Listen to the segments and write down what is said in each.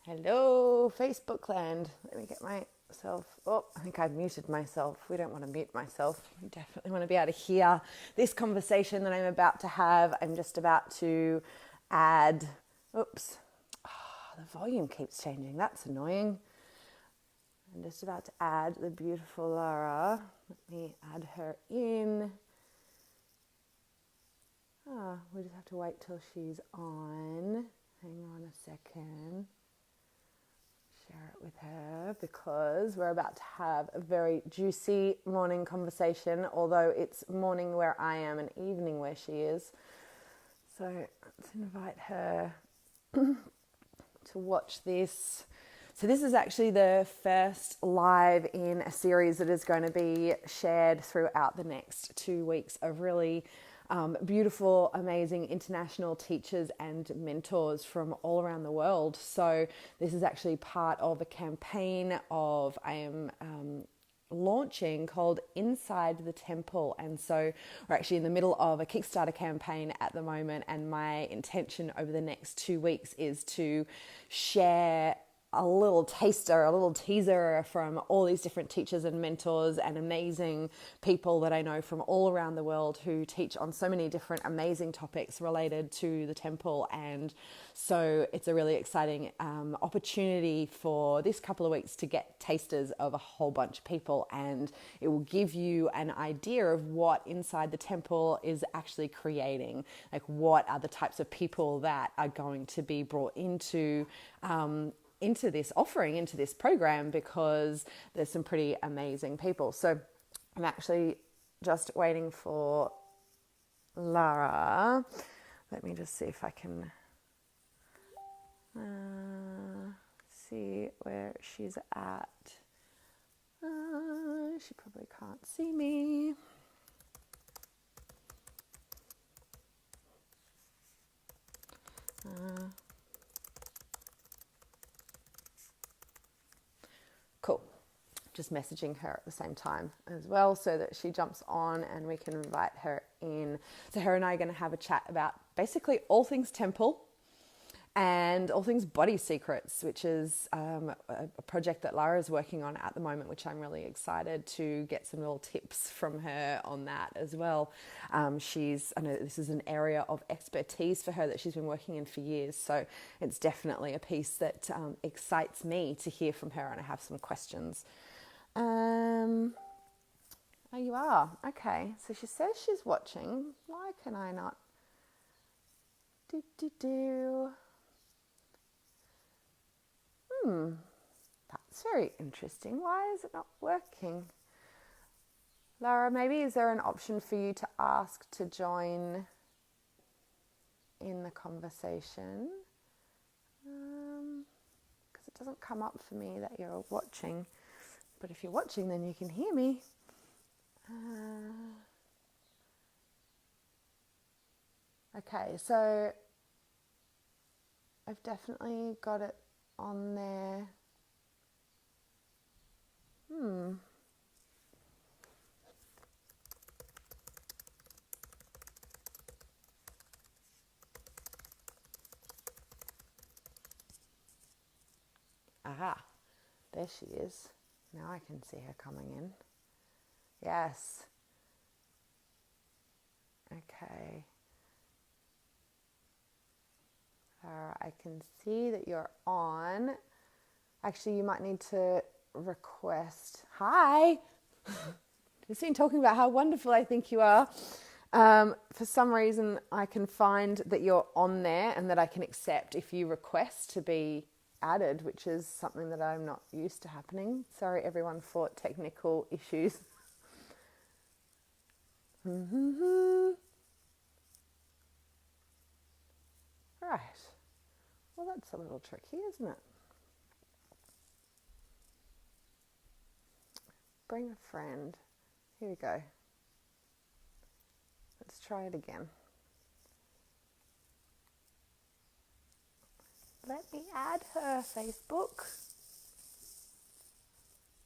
Hello, Facebook land. Let me get myself. Oh, I think I've muted myself. We don't want to mute myself. We definitely want to be able to hear this conversation that I'm about to have. I'm just about to add. Oops. Oh, the volume keeps changing. That's annoying. I'm just about to add the beautiful Laura. Let me add her in. We just have to wait till she's on. Hang on a second. Share it with her because we're about to have a very juicy morning conversation, although it's morning where I am and evening where she is. So let's invite her to watch this. So this is actually the first live in a series that is going to be shared throughout the next 2 weeks of really beautiful, amazing international teachers and mentors from all around the world. So this is actually part of a campaign I am launching called Inside the Temple. And so we're actually in the middle of a Kickstarter campaign at the moment. And my intention over the next 2 weeks is to share a little taster, a little teaser from all these different teachers and mentors and amazing people that I know from all around the world who teach on so many different amazing topics related to the temple. And so it's a really exciting opportunity for this couple of weeks to get tasters of a whole bunch of people, and it will give you an idea of what Inside the Temple is actually creating, like what are the types of people that are going to be brought into this offering, into this program, because there's some pretty amazing people. So I'm actually just waiting for Lara. Let me just see if I can see where she's at. She probably can't see me. Cool. Just messaging her at the same time as well so that she jumps on and we can invite her in. So her and I are going to have a chat about basically all things temple and all things body secrets, which is a project that Lara is working on at the moment, which I'm really excited to get some little tips from her on that as well. I know this is an area of expertise for her that she's been working in for years, so it's definitely a piece that excites me to hear from her, and I have some questions. Oh, you are? Okay, so she says she's watching. Why can I not? That's very interesting. Why is it not working? Laura, maybe is there an option for you to ask to join in the conversation? Because it doesn't come up for me that you're watching. But if you're watching, then you can hear me. Okay, so I've definitely got it on there. Aha, there she is. Now I can see her coming in. Yes. Okay. I can see that you're on. Actually, you might need to request. Hi. You've been talking about how wonderful I think you are. For some reason, I can find that you're on there and that I can accept if you request to be added, which is something that I'm not used to happening. Sorry, everyone, for technical issues. Right. Well, that's a little tricky, isn't it? Bring a friend. Here we go. Let's try it again. Let me add her, Facebook.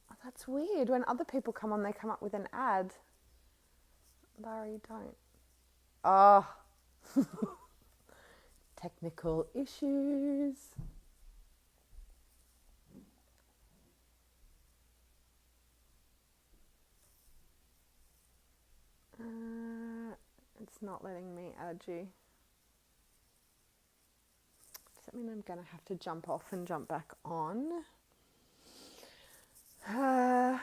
Oh, that's weird. When other people come on, they come up with an ad. Lara, you don't. Oh. Technical issues. It's not letting me add you. Does that mean I'm going to have to jump off and jump back on? Yeah,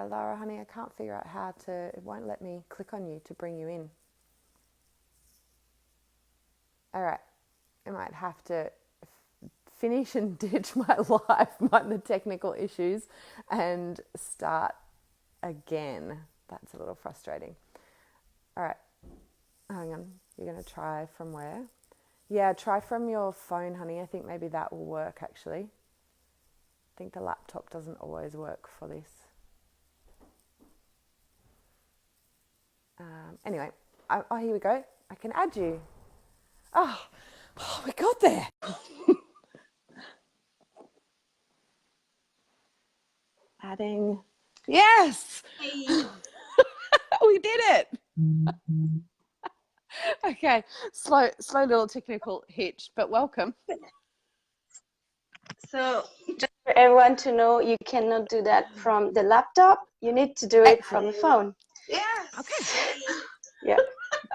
Laura, honey, I can't figure out how to, it won't let me click on you to bring you in. All right, I might have to finish and ditch my life, mind the technical issues, and start again. That's a little frustrating. All right, hang on. You're going to try from where? Yeah, try from your phone, honey. I think maybe that will work, actually. I think the laptop doesn't always work for this. Anyway, oh, here we go. I can add you. Oh, we got there. Adding. Yes! Hey. We did it. Okay, slow little technical hitch, but welcome. So just for everyone to know, you cannot do that from the laptop. You need to do it from the phone. Yes. Okay. Yeah.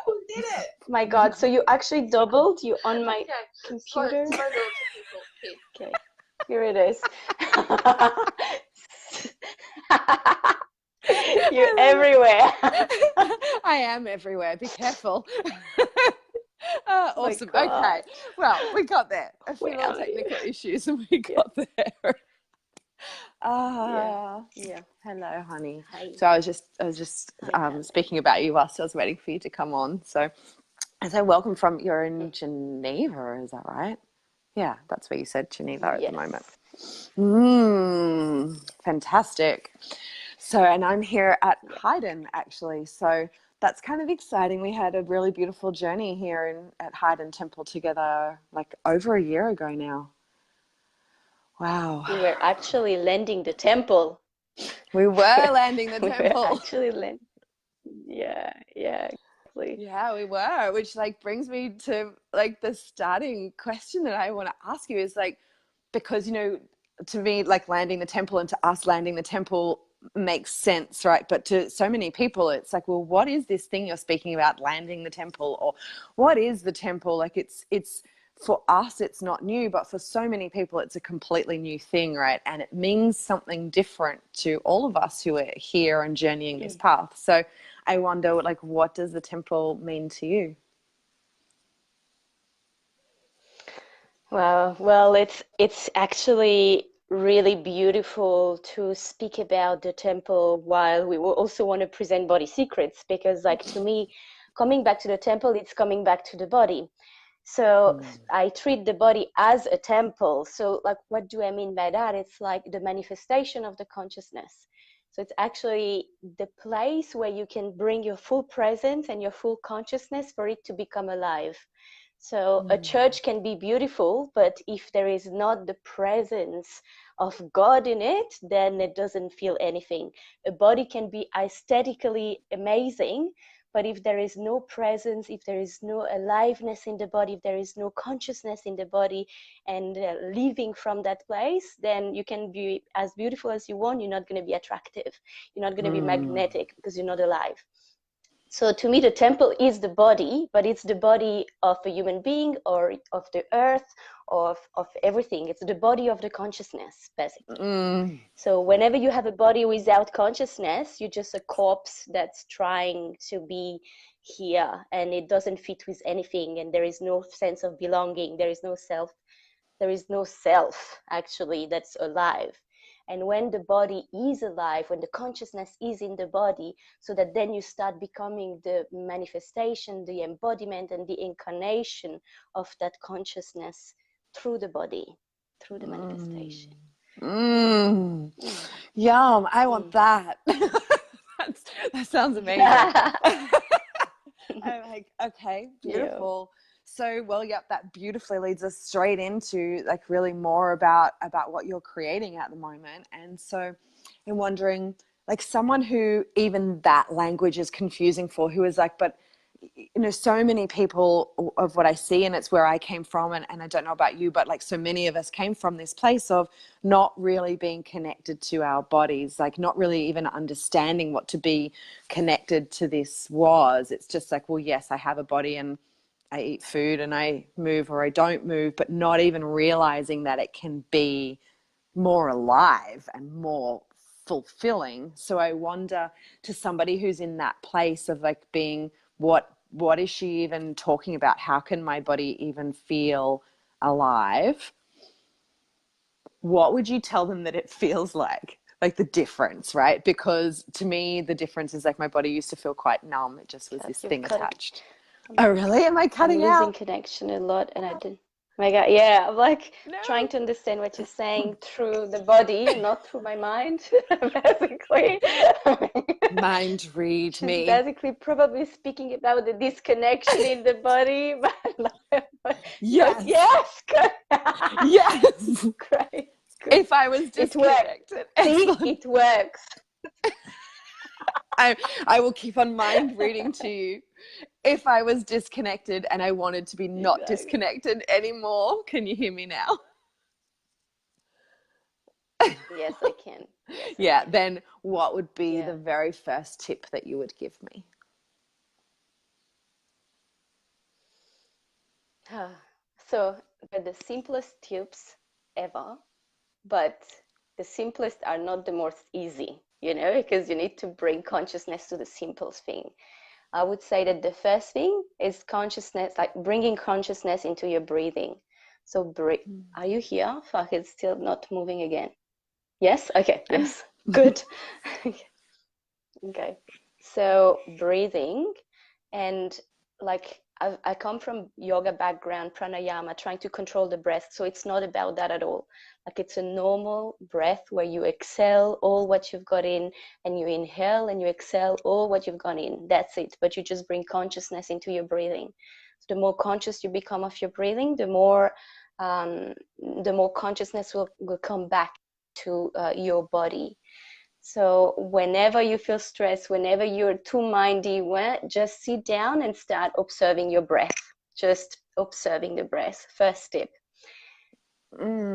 We did it. My God. So you actually doubled. You on my computer. Slow little technical hit. Okay. Here it is. You're everywhere. I am everywhere. Be careful. Awesome. God. Okay. Well, we got there. A few Where little are technical issues and we got there. Yeah. Hello, honey. Hi. So I was just speaking about you whilst I was waiting for you to come on. So welcome from, you're in Geneva, is that right? Yeah, that's where you said, Geneva at the moment. Fantastic. So, and I'm here at Haydn actually. So that's kind of exciting. We had a really beautiful journey here at Haydn Temple together like over a year ago now. Wow. We were actually landing the temple. We were landing the temple. We were actually landing. Yeah, exactly. Yeah, we were, which like brings me to like the starting question that I want to ask you is like, because, you know, to me, like landing the temple and to us landing the temple makes sense, right? But to so many people, it's like, well, what is this thing you're speaking about, landing the temple, or what is the temple? Like it's for us, it's not new, but for so many people, it's a completely new thing, right? And it means something different to all of us who are here and journeying this path. So I wonder, like, what does the temple mean to you? Well, it's actually really beautiful to speak about the temple while we will also want to present body secrets, because like to me, coming back to the temple, it's coming back to the body. So I treat the body as a temple. So like, what do I mean by that? It's like the manifestation of the consciousness. So it's actually the place where you can bring your full presence and your full consciousness for it to become alive. So a church can be beautiful, but if there is not the presence of God in it, then it doesn't feel anything. A body can be aesthetically amazing, but if there is no presence, if there is no aliveness in the body, if there is no consciousness in the body and living from that place, then you can be as beautiful as you want. You're not going to be attractive. You're not going to be magnetic because you're not alive. So to me, the temple is the body, but it's the body of a human being or of the earth, of everything. It's the body of the consciousness, basically. So whenever you have a body without consciousness, you're just a corpse that's trying to be here, and it doesn't fit with anything, and there is no sense of belonging. There is no self. There is no self, actually, that's alive. And when the body is alive, when the consciousness is in the body, so that then you start becoming the manifestation, the embodiment, and the incarnation of that consciousness through the body, through the manifestation. Yum, I want that. That sounds amazing. I'm like, okay, beautiful. So, well, yep, that beautifully leads us straight into like really more about what you're creating at the moment. And so I'm wondering, like someone who even that language is confusing for, who is like, but so many people of what I see, and it's where I came from, and I don't know about you, but like so many of us came from this place of not really being connected to our bodies, like not really even understanding what to be connected to this was. It's just like, well, yes, I have a body and I eat food and I move or I don't move, but not even realizing that it can be more alive and more fulfilling. So I wonder, to somebody who's in that place of like being, what is she even talking about? How can my body even feel alive? What would you tell them that it feels like the difference, right? Because to me, the difference is like my body used to feel quite numb. It just was God, this you're thing cutting. attached. Oh, really? Am I I'm cutting losing out? connection a lot, and I didn't. Oh my God, yeah, I'm like trying No. to understand what you're saying through the body and not through my mind, basically. Mind read She's me. basically probably speaking about the disconnection in the body, but Yes. yes, Yes. great, good. If I was It works. disconnected. See, Excellent. it works. I will keep on mind reading to you. If I was disconnected and I wanted to be not Exactly. disconnected anymore, can you hear me now? Yes, I can. Yes, I Yeah, can. then what would be Yeah. the very first tip that you would give me? So they're the simplest tips ever, but the simplest are not the most easy, because you need to bring consciousness to the simplest thing. I would say that the first thing is consciousness, like bringing consciousness into your breathing. So breathe. Are you here? Fuck, it's still not moving again. Yes? Okay, yes. Good. Okay. So breathing, and like I come from yoga background, pranayama, trying to control the breath. So it's not about that at all. Like it's a normal breath where you exhale all what you've got in, and you inhale and you exhale all what you've gone in. That's it. But you just bring consciousness into your breathing. So the more conscious you become of your breathing, um, the more consciousness will come back to your body. So whenever you feel stressed, whenever you're too mindy, just sit down and start observing your breath. Just observing the breath. First tip.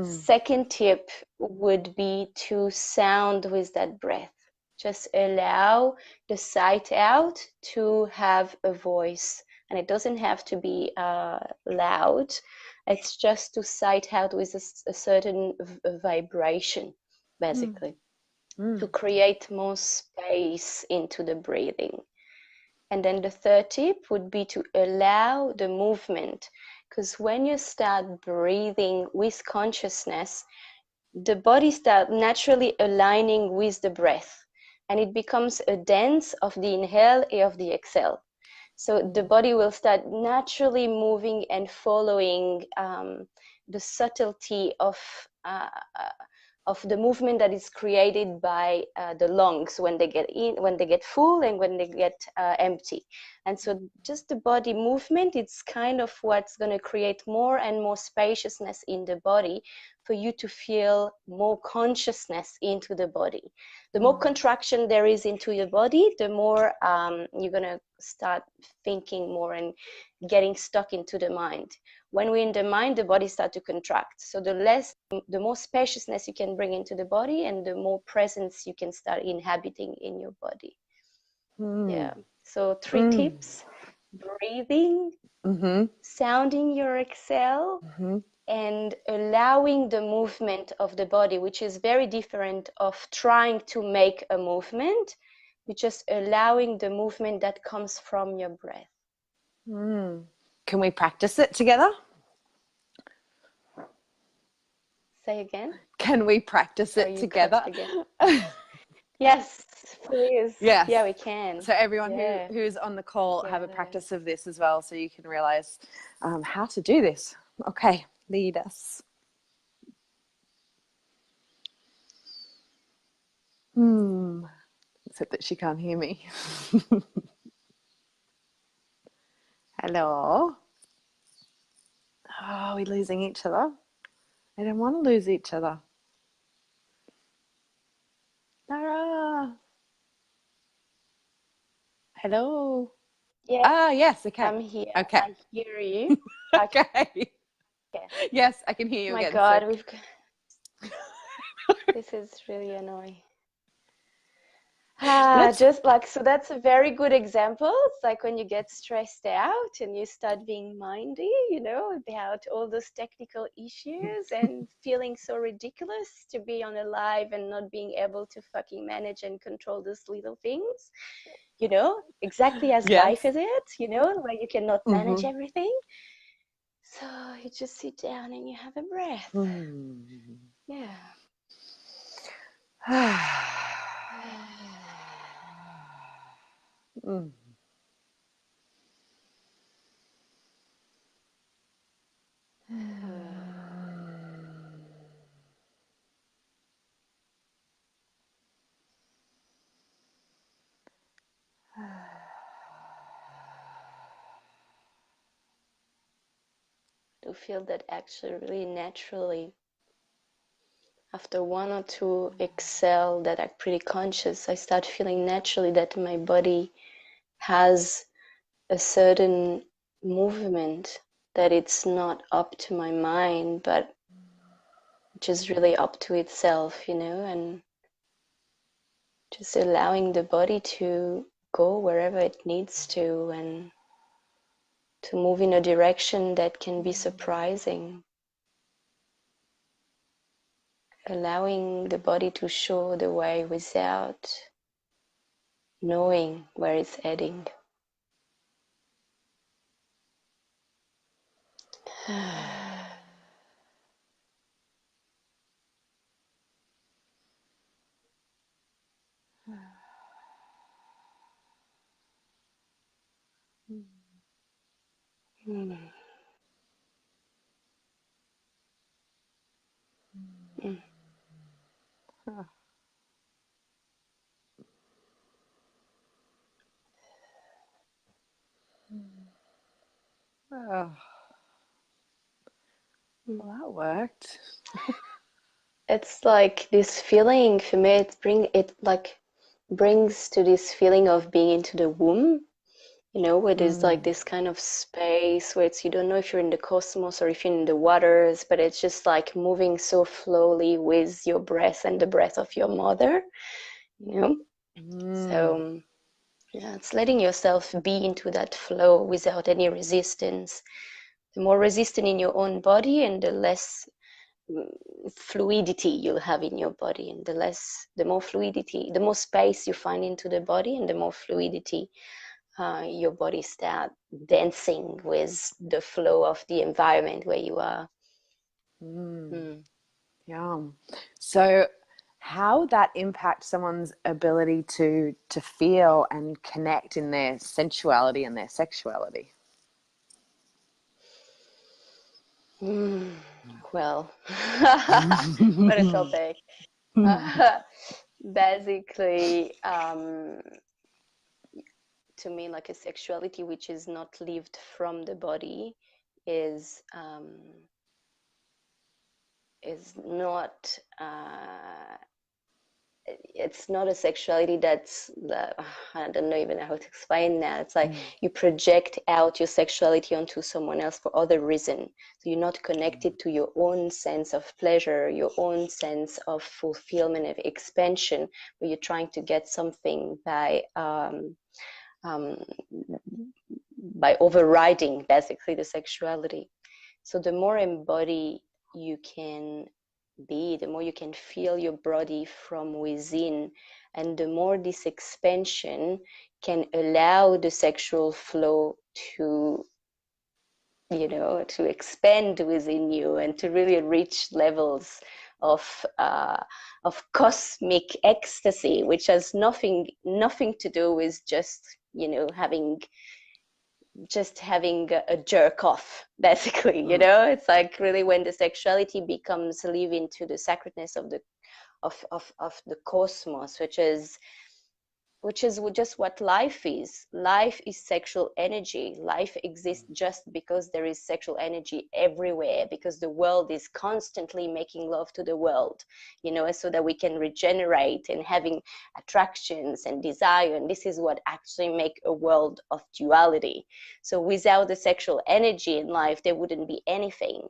Second tip would be to sound with that breath. Just allow the sight out to have a voice. And it doesn't have to be loud. It's just to sight out with a certain vibration, basically. To create more space into the breathing. And then the third tip would be to allow the movement, because when you start breathing with consciousness, the body starts naturally aligning with the breath, and it becomes a dance of the inhale and of the exhale. So the body will start naturally moving and following the subtlety of the movement that is created by the lungs when they get full and when they get empty. And so just the body movement, it's kind of what's going to create more and more spaciousness in the body for you to feel more consciousness into the body. The more contraction there is into your body, the more you're going to start thinking more and getting stuck into the mind. When we're in the mind, the body starts to contract. So the more spaciousness you can bring into the body, and the more presence you can start inhabiting in your body. Yeah. So 3 tips: breathing, sounding your exhale, and allowing the movement of the body, which is very different of trying to make a movement. You're just allowing the movement that comes from your breath. Can we practice it together? Say again. Can we practice Sorry, it you cut together? again. Yes, please. Yes. Yeah, we can. So everyone Yeah. who's on the call, have a Together. practice of this as well, so you can realize how to do this. Okay, lead us. Except that she can't hear me. Hello. Oh, are we losing each other? I don't want to lose each other. Laura. Hello. Yeah, Ah, yes. Okay. I'm here. Okay. I hear you. Okay. Okay. Yes, I can hear you My again. So God, this is really annoying. let's. Just like, so that's a very good example. It's like when you get stressed out and you start being mindy, you know, about all those technical issues and feeling so ridiculous to be on a live and not being able to fucking manage and control those little things, you know, exactly as Yes. life is it, you know, where you cannot manage Mm-hmm. everything. So you just sit down and you have a breath. Yeah. Mm. To feel that actually really naturally after one or two exhale that are pretty conscious, I start feeling naturally that my body has a certain movement, that it's not up to my mind, but just really up to itself, you know, and just allowing the body to go wherever it needs to and to move in a direction that can be surprising. Allowing the body to show the way without knowing where it's heading. Mm. Mm. Oh, well, that worked. It's like this feeling for me. It brings to this feeling of being into the womb. You know, where there's like this kind of space where it's you don't know if you're in the cosmos or if you're in the waters, but it's just like moving so slowly with your breath and the breath of your mother. You know, so yeah, it's letting yourself be into that flow without any resistance. The more resistant in your own body and the less fluidity you'll have in your body, and the more fluidity, the more space you find into the body, and the more fluidity your body start dancing with the flow of the environment where you are. Yeah. So how would that impact someone's ability to feel and connect in their sensuality and their sexuality? Well, what a topic. Basically, to me, like a sexuality which is not lived from the body is not it's not a sexuality that's I don't know even how to explain that. It's like you project out your sexuality onto someone else for other reason. So you're not connected to your own sense of pleasure, your own sense of fulfillment, of expansion, where you're trying to get something by overriding basically the sexuality. So the more embodied you can be, the more you can feel your body from within, and the more this expansion can allow the sexual flow to, you know, to expand within you and to really reach levels of cosmic ecstasy, which has nothing to do with just, you know, having a jerk off, basically, you know. It's like really when the sexuality becomes live into the sacredness of the of the cosmos, which is which is just what life is. Life is sexual energy. Life exists just because there is sexual energy everywhere, because the world is constantly making love to the world, you know, so that we can regenerate and having attractions and desire. And this is what actually make a world of duality. So without the sexual energy in life, there wouldn't be anything.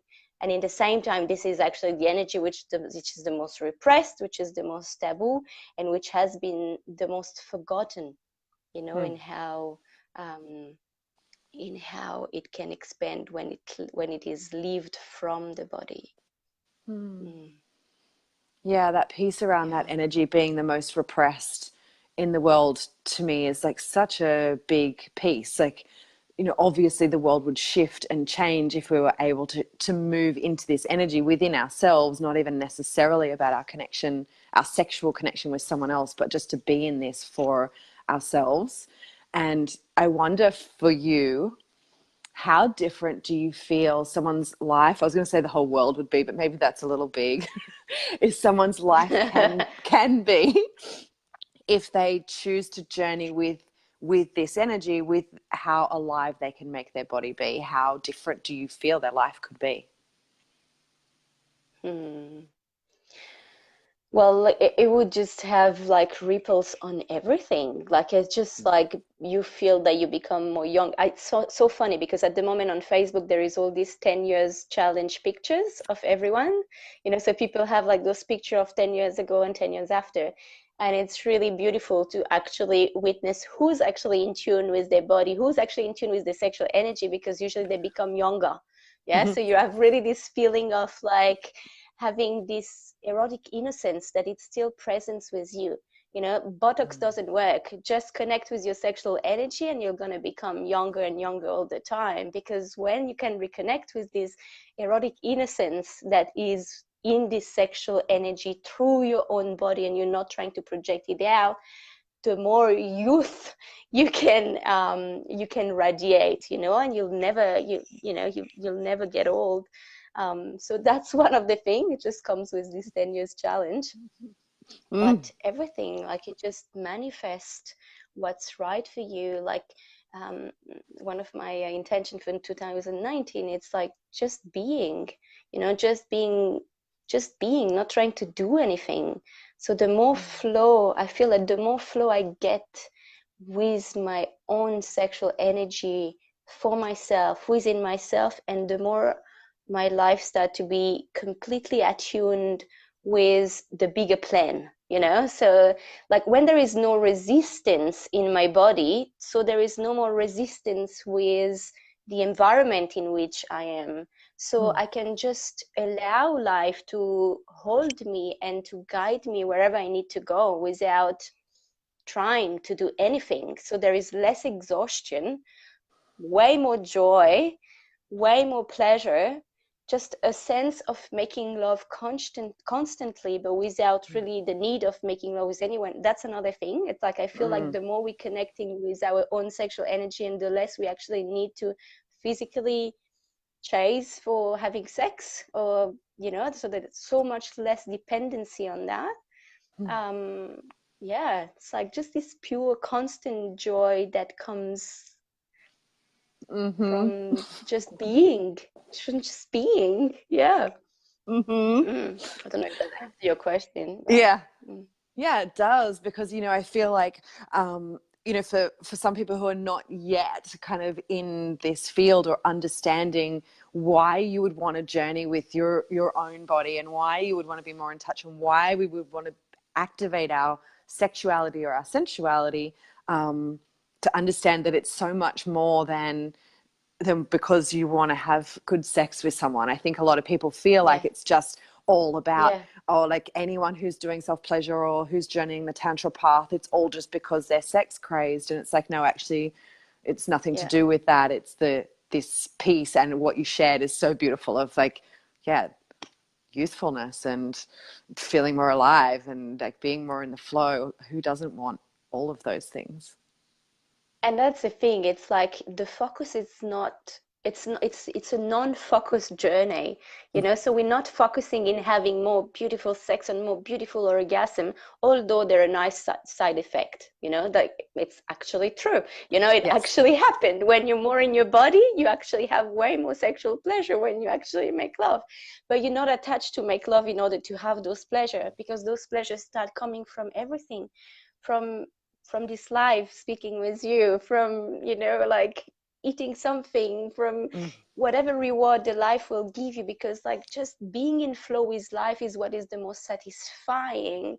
And in the same time, this is actually the energy which is the most repressed, which is the most taboo, and which has been the most forgotten, you know, um, in how it can expand when it is lived from the body. Mm. Yeah, that piece around that Yeah. energy being the most repressed in the world to me is like such a big piece. Like, you know, obviously the world would shift and change if we were able to move into this energy within ourselves, not even necessarily about our connection, our sexual connection with someone else, but just to be in this for ourselves. And I wonder for you, how different do you feel someone's life, I was going to say the whole world would be, but maybe that's a little big, is someone's life can be if they choose to journey with this energy, with how alive they can make their body be? How different do you feel their life could be? Hmm. Well, it would just have like ripples on everything. Like it's just like you feel that you become more young. It's so funny because at the moment on Facebook there is all these 10 years challenge pictures of everyone. You know, so people have like those picture of 10 years ago and 10 years after. And it's really beautiful to actually witness who's actually in tune with their body, who's actually in tune with the sexual energy, because usually they become younger. Yeah, so you have really this feeling of like having this erotic innocence that it's still present with you. You know, Botox doesn't work. Just connect with your sexual energy and you're going to become younger and younger all the time. Because when you can reconnect with this erotic innocence that is in this sexual energy through your own body and you're not trying to project it out, the more youth you can radiate, you know, and you'll never get old. So that's one of the things. It just comes with this 10 years challenge. But everything, like it just manifests what's right for you. Like um, one of my intentions for 2019, it's like just being, you know, just being, not trying to do anything. So the more flow, I feel that the more flow I get with my own sexual energy for myself, within myself, and the more my life start to be completely attuned with the bigger plan, you know. So like when there is no resistance in my body, so there is no more resistance with the environment in which I am, so I can just allow life to hold me and to guide me wherever I need to go without trying to do anything. So there is less exhaustion, way more joy, way more pleasure, just a sense of making love constantly, but without really the need of making love with anyone. That's another thing. It's like I feel like the more we're connecting with our own sexual energy and the less we actually need to physically chase for having sex, or you know, so that it's so much less dependency on that. um yeah, it's like just this pure constant joy that comes from just being, just being. Yeah. I don't know if that answers your question, but Yeah. Yeah, it does, because, you know, I feel like, you know, for some people who are not yet kind of in this field or understanding why you would want to journey with your own body and why you would want to be more in touch and why we would want to activate our sexuality or our sensuality, to understand that it's so much more than because you want to have good sex with someone. I think a lot of people feel yeah, like it's just all about, yeah, oh, like anyone who's doing self-pleasure or who's journeying the tantra path, it's all just because they're sex crazed. And it's like, no, actually, it's nothing to yeah. do with that. It's this piece, and what you shared is so beautiful of like, yeah, youthfulness and feeling more alive and like being more in the flow. Who doesn't want all of those things? And that's the thing. It's like the focus is not it's a non-focused journey, you know. So we're not focusing in having more beautiful sex and more beautiful orgasm, although they're a nice side effect, you know, that it's actually true, you know. It Yes. actually happened. When you're more in your body, you actually have way more sexual pleasure when you actually make love, but you're not attached to make love in order to have those pleasure, because those pleasures start coming from everything, from this life, speaking with you, from, you know, like eating something, from whatever reward the life will give you, because like just being in flow with life is what is the most satisfying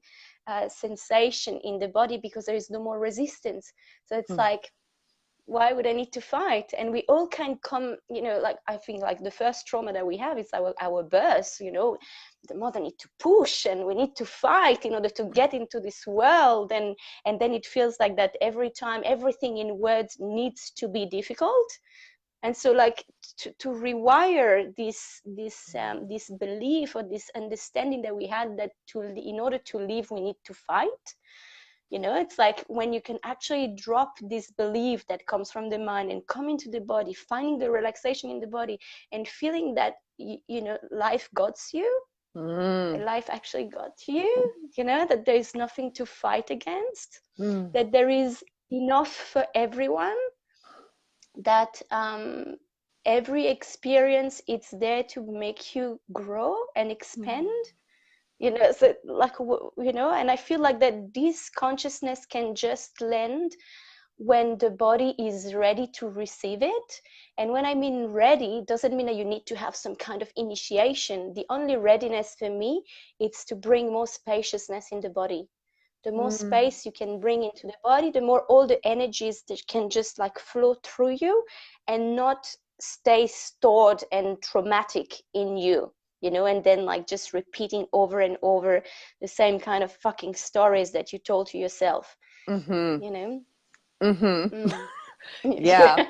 sensation in the body, because there is no more resistance. So it's like, why would I need to fight? And we all can come, you know, like I think like the first trauma that we have is our birth, you know. The mother need to push and we need to fight in order to get into this world, and then it feels like that every time everything in words needs to be difficult. And so like to rewire this belief or this understanding that we had, that in order to live we need to fight. You know, it's like when you can actually drop this belief that comes from the mind and come into the body, finding the relaxation in the body and feeling that you know, life got you. Life actually got you, you know, that there is nothing to fight against, that there is enough for everyone, that every experience, it's there to make you grow and expand, you know. So like, you know, and I feel like that this consciousness can just land when the body is ready to receive it. And when I mean ready, doesn't mean that you need to have some kind of initiation. The only readiness for me, it's to bring more spaciousness in the body. The more space you can bring into the body, the more all the energies that can just like flow through you and not stay stored and traumatic in you, you know, and then like just repeating over and over the same kind of fucking stories that you told to yourself, you know. Yeah.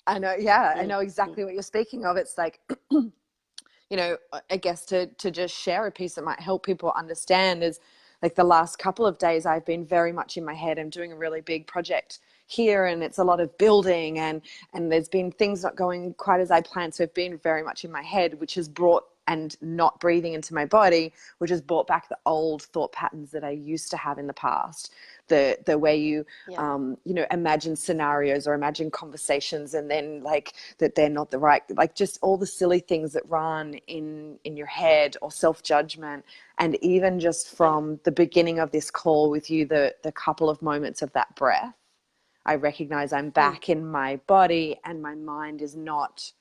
I know. Yeah, I know exactly what you're speaking of. It's like, you know, I guess to just share a piece that might help people understand is like the last couple of days I've been very much in my head. I'm doing a really big project here and it's a lot of building and there's been things not going quite as I planned. So I've been very much in my head, which has brought, and not breathing into my body, which has brought back the old thought patterns that I used to have in the past. The way you, you know, imagine scenarios or imagine conversations and then like that they're not the right, like just all the silly things that run in your head, or self-judgment. And even just from the beginning of this call with you, the couple of moments of that breath, I recognize I'm back in my body and my mind is not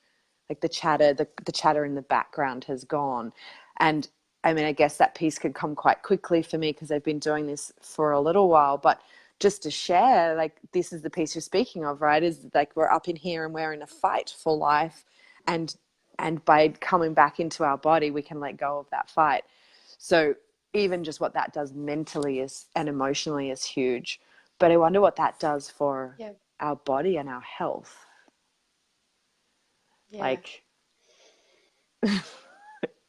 like the chatter in the background has gone. And I mean, I guess that piece could come quite quickly for me because I've been doing this for a little while, but just to share, like, this is the piece you're speaking of, right? Is like we're up in here and we're in a fight for life, and by coming back into our body, we can let go of that fight. So even just what that does mentally is and emotionally is huge. But I wonder what that does for our body and our health. Like,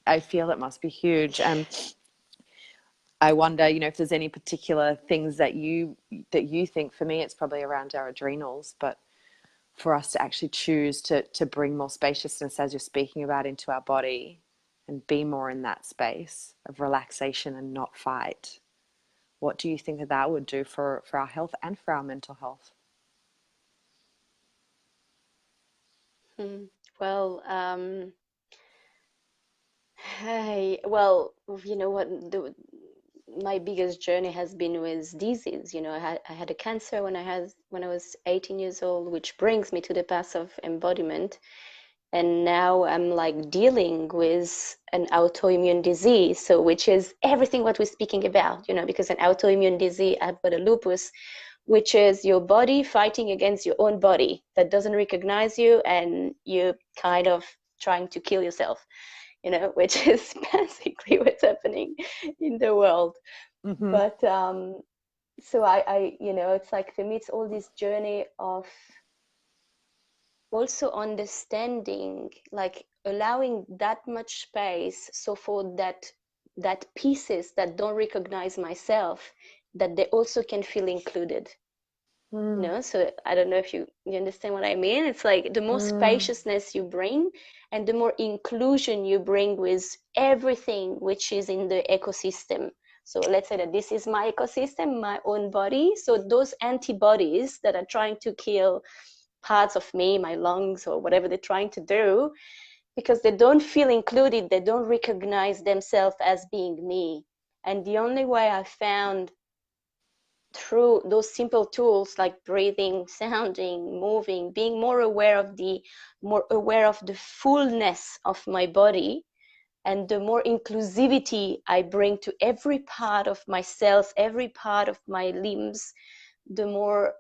I feel it must be huge. And I wonder, you know, if there's any particular things that you think. For me, it's probably around our adrenals, but for us to actually choose to bring more spaciousness, as you're speaking about, into our body and be more in that space of relaxation and not fight. What do you think that would do for our health and for our mental health? Well, hey, well, you know what, my biggest journey has been with disease. You know, I had a cancer when I was 18 years old, which brings me to the path of embodiment. And now I'm like dealing with an autoimmune disease, so which is everything what we're speaking about, you know, because an autoimmune disease, I've got a lupus, which is your body fighting against your own body that doesn't recognize you, and you kind of trying to kill yourself, you know, which is basically what's happening in the world. But so I, you know, it's like for me, it's all this journey of also understanding, like allowing that much space, so for that pieces that don't recognize myself, that they also can feel included. You know, so I don't know if you understand what I mean. It's like the more spaciousness you bring and the more inclusion you bring with everything which is in the ecosystem. So let's say that this is my ecosystem, my own body. So those antibodies that are trying to kill parts of me, my lungs, or whatever they're trying to do, because they don't feel included, they don't recognize themselves as being me. And the only way I found through those simple tools like breathing, sounding, moving, being more aware of the fullness of my body, and the more inclusivity I bring to every part of my cells, every part of my limbs, the more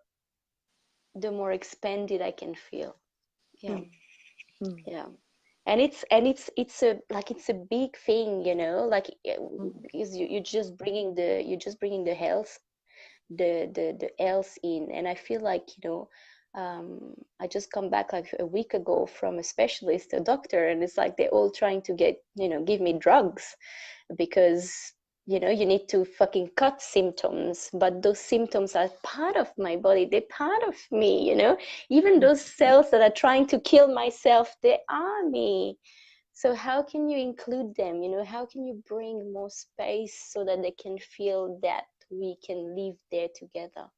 expanded I can feel. Yeah. Yeah. And it's a big thing, you know, like because you're just bringing the health, the else in. And I feel like, you know, I just come back like a week ago from a specialist, a doctor, and it's like they're all trying to give me drugs because, you know, you need to fucking cut symptoms, but those symptoms are part of my body, they're part of me, you know, even those cells that are trying to kill myself, they are me. So how can you include them? You know, how can you bring more space so that they can feel that we can live there together?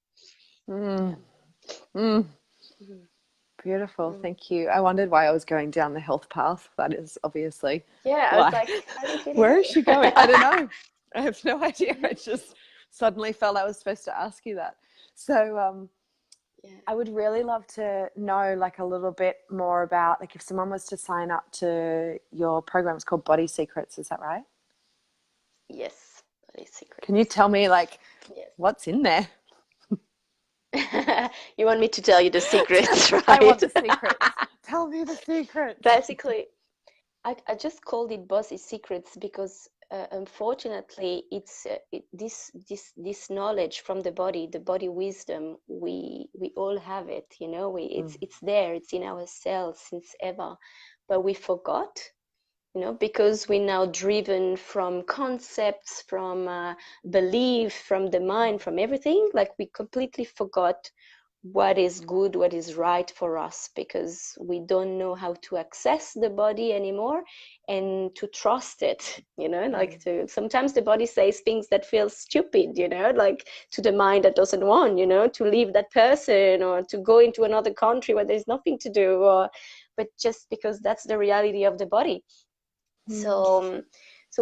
Beautiful, thank you. I wondered why I was going down the health path. That is obviously Yeah, I was why. like, I don't really Where know. is she going? I don't know. I have no idea. I just suddenly felt I was supposed to ask you that. So Yeah. I would really love to know like a little bit more about like if someone was to sign up to your program. It's called Body Secrets, is that right? Yes, Body Can you Secrets. tell me like Yes. what's in there? You want me to tell you the secrets, right? I want the secrets. Tell me the secrets. Basically, I just called it Body Secrets because unfortunately this knowledge from the body wisdom, we all have it, you know, it's there, it's in our cells since ever, but we forgot, you know, because we're now driven from concepts, from belief, from the mind, from everything. Like we completely forgot what is good, what is right for us, because we don't know how to access the body anymore and to trust it, you know, like to sometimes the body says things that feel stupid, you know, like to the mind that doesn't want, you know, to leave that person or to go into another country where there's nothing to do, or but just because that's the reality of the body. So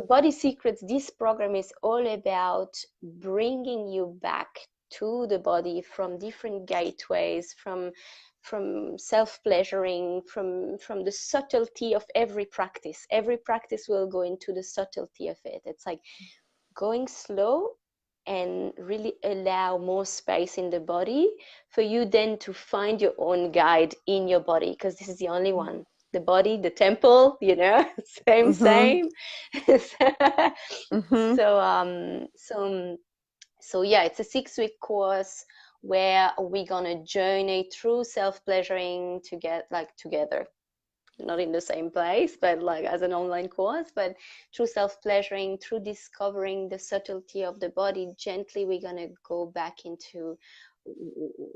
Body Secrets, this program is all about bringing you back to the body from different gateways, from self-pleasuring, from the subtlety of every practice. Every practice will go into the subtlety of it. It's like going slow and really allow more space in the body for you then to find your own guide in your body, because this is the only one. The body, the temple, you know, same. So yeah, it's a 6-week course where we're gonna journey through self-pleasuring to get like together, not in the same place, but like as an online course, but through self-pleasuring, through discovering the subtlety of the body, gently we're going to go back into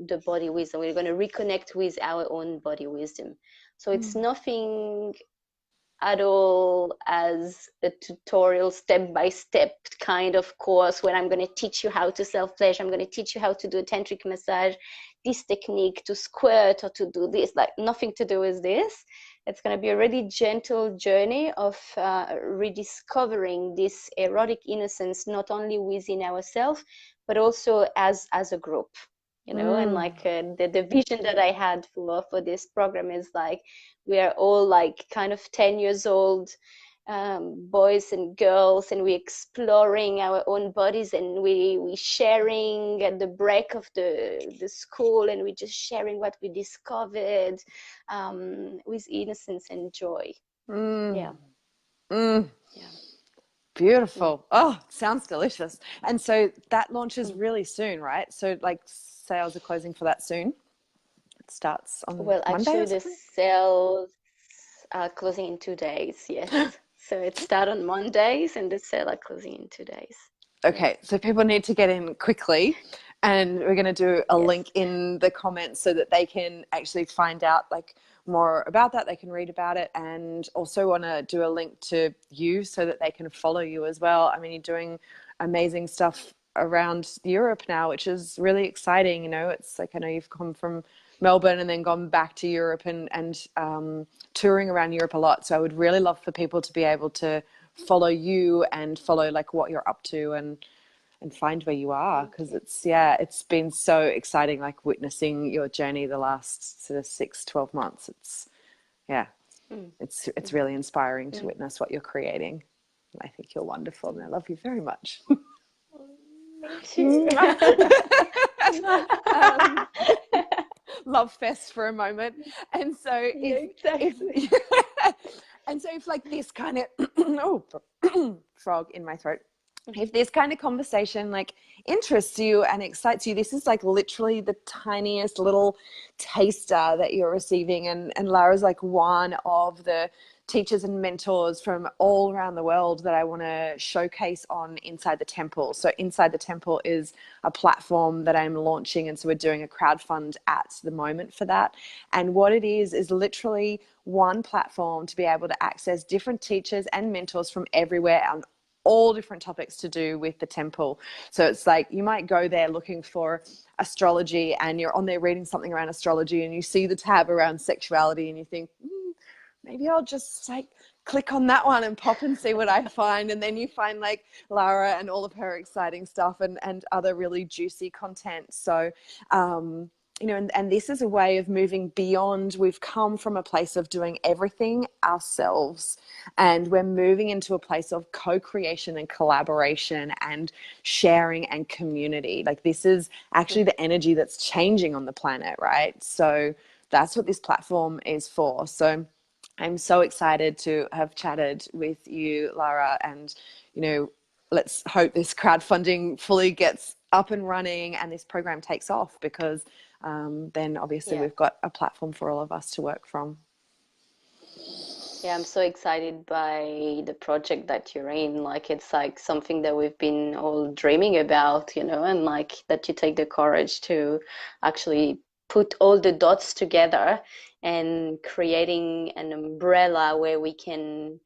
the body wisdom. We're going to reconnect with our own body wisdom. So it's nothing at all as a tutorial step-by-step kind of course where I'm going to teach you how to self-pleasure, I'm going to teach you how to do a tantric massage, this technique to squirt or to do this, like nothing to do with this. It's going to be a really gentle journey of rediscovering this erotic innocence, not only within ourselves but also as a group, you know. And like the vision that I had for this program is like we are all like kind of 10 years old boys and girls, and we're exploring our own bodies, and we sharing at the break of the school, and we're just sharing what we discovered with innocence and joy. Yeah. Yeah. Beautiful. Oh, sounds delicious. And so that launches really soon, right? So like sales are closing for that soon. It starts on Well, Monday actually or the something? sales are closing in 2 days. Yes. So it start on Mondays and the sale are closing in 2 days. Yeah. Okay, so people need to get in quickly. And we're going to do a link in the comments so that they can actually find out like more about that. They can read about it, and also want to do a link to you so that they can follow you as well. I mean, you're doing amazing stuff around Europe now, which is really exciting. You know, it's like, I know you've come from Melbourne and then gone back to Europe and touring around Europe a lot. So I would really love for people to be able to follow you and follow like what you're up to, and find where you are, because it's been so exciting, like witnessing your journey the last sort of 6-12 months. It's really inspiring to witness what you're creating. I think you're wonderful, and I love you very much. Me too. Love fest for a moment. And so if like this kind of frog in my throat, if this kind of conversation like interests you and excites you, this is like literally the tiniest little taster that you're receiving. And Laura's like one of the teachers and mentors from all around the world that I want to showcase on Inside the Temple. So Inside the Temple is a platform that I'm launching, and so we're doing a crowdfund at the moment for that. And what it is literally one platform to be able to access different teachers and mentors from everywhere on all different topics to do with the temple. So it's like you might go there looking for astrology, and you're on there reading something around astrology, and you see the tab around sexuality, and you think, maybe I'll just like click on that one and pop and see what I find. And then you find like Laura and all of her exciting stuff and other really juicy content. So you know, and this is a way of moving beyond. We've come from a place of doing everything ourselves, and we're moving into a place of co-creation and collaboration and sharing and community. Like, this is actually the energy that's changing on the planet, right? So that's what this platform is for. So I'm so excited to have chatted with you, Laura, and, you know, let's hope this crowdfunding fully gets up and running and this program takes off, because then obviously we've got a platform for all of us to work from. Yeah, I'm so excited by the project that you're in. Like, it's like something that we've been all dreaming about, you know, and like that you take the courage to actually put all the dots together and creating an umbrella where we can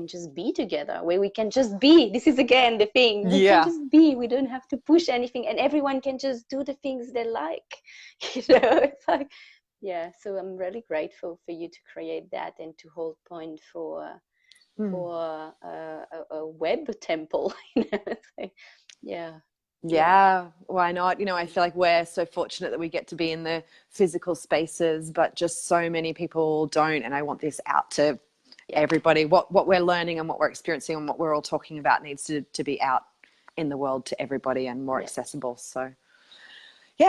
just be together, where we can just be. This is again the thing. We can just be. We don't have to push anything, and everyone can just do the things they like. You know, it's like, yeah. So I'm really grateful for you to create that and to hold point for a web temple. You know, it's like, yeah, why not? You know, I feel like we're so fortunate that we get to be in the physical spaces, but just so many people don't. And I want this out to everybody. What we're learning and what we're experiencing and what we're all talking about needs to be out in the world to everybody and more accessible. So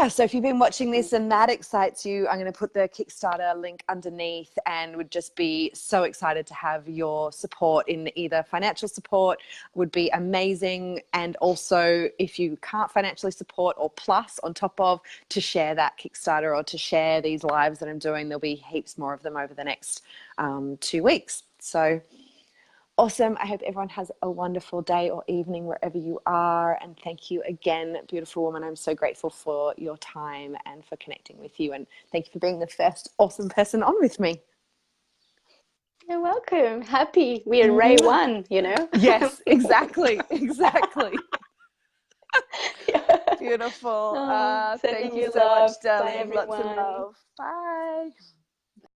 so if you've been watching this and that excites you, I'm going to put the Kickstarter link underneath, and would just be so excited to have your support. In either financial support would be amazing, and also if you can't financially support, or plus on top of, to share that Kickstarter or to share these lives that I'm doing. There'll be heaps more of them over the next 2 weeks. So awesome. I hope everyone has a wonderful day or evening wherever you are. And thank you again, beautiful woman. I'm so grateful for your time and for connecting with you. And thank you for being the first awesome person on with me. You're welcome. Happy. We are Ray one, you know? Yes, exactly. Exactly. Beautiful. Thank you so much, darling. Lots of love. Bye.